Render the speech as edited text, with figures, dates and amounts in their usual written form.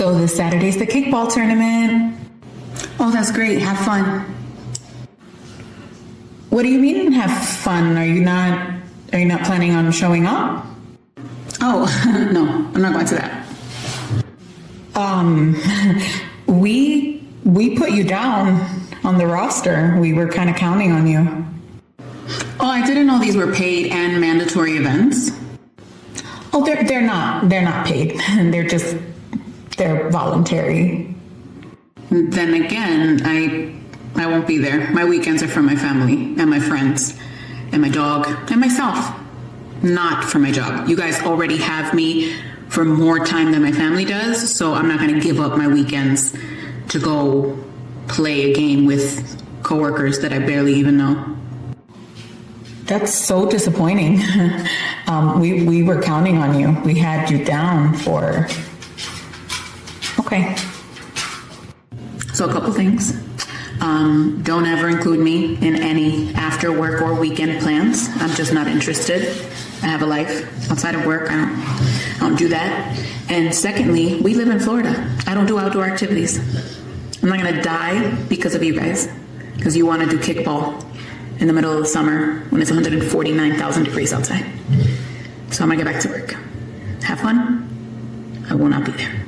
So this Saturday's the kickball tournament. Oh, that's great. Have fun. What do you mean have fun? Are you not planning on showing up? Oh, no, I'm not going to that. We put you down on the roster. We were kind of counting on you. Oh, I didn't know these were paid and mandatory events. Oh, they're not paid. They're voluntary. Then again, I won't be there. My weekends are for my family and my friends and my dog and myself, not for my job. You guys already have me for more time than my family does, so I'm not going to give up my weekends to go play a game with coworkers that I barely even know. That's so disappointing. We were counting on you. We had you down for... Okay. So a couple things. Don't ever include me in any after work or weekend plans. I'm just not interested. I have a life outside of work. I don't do that. And secondly, we live in Florida. I don't do outdoor activities. I'm not gonna die because of you guys, because you want to do kickball in the middle of the summer when it's 149,000 degrees outside. So I'm gonna get back to work. Have fun. I will not be there.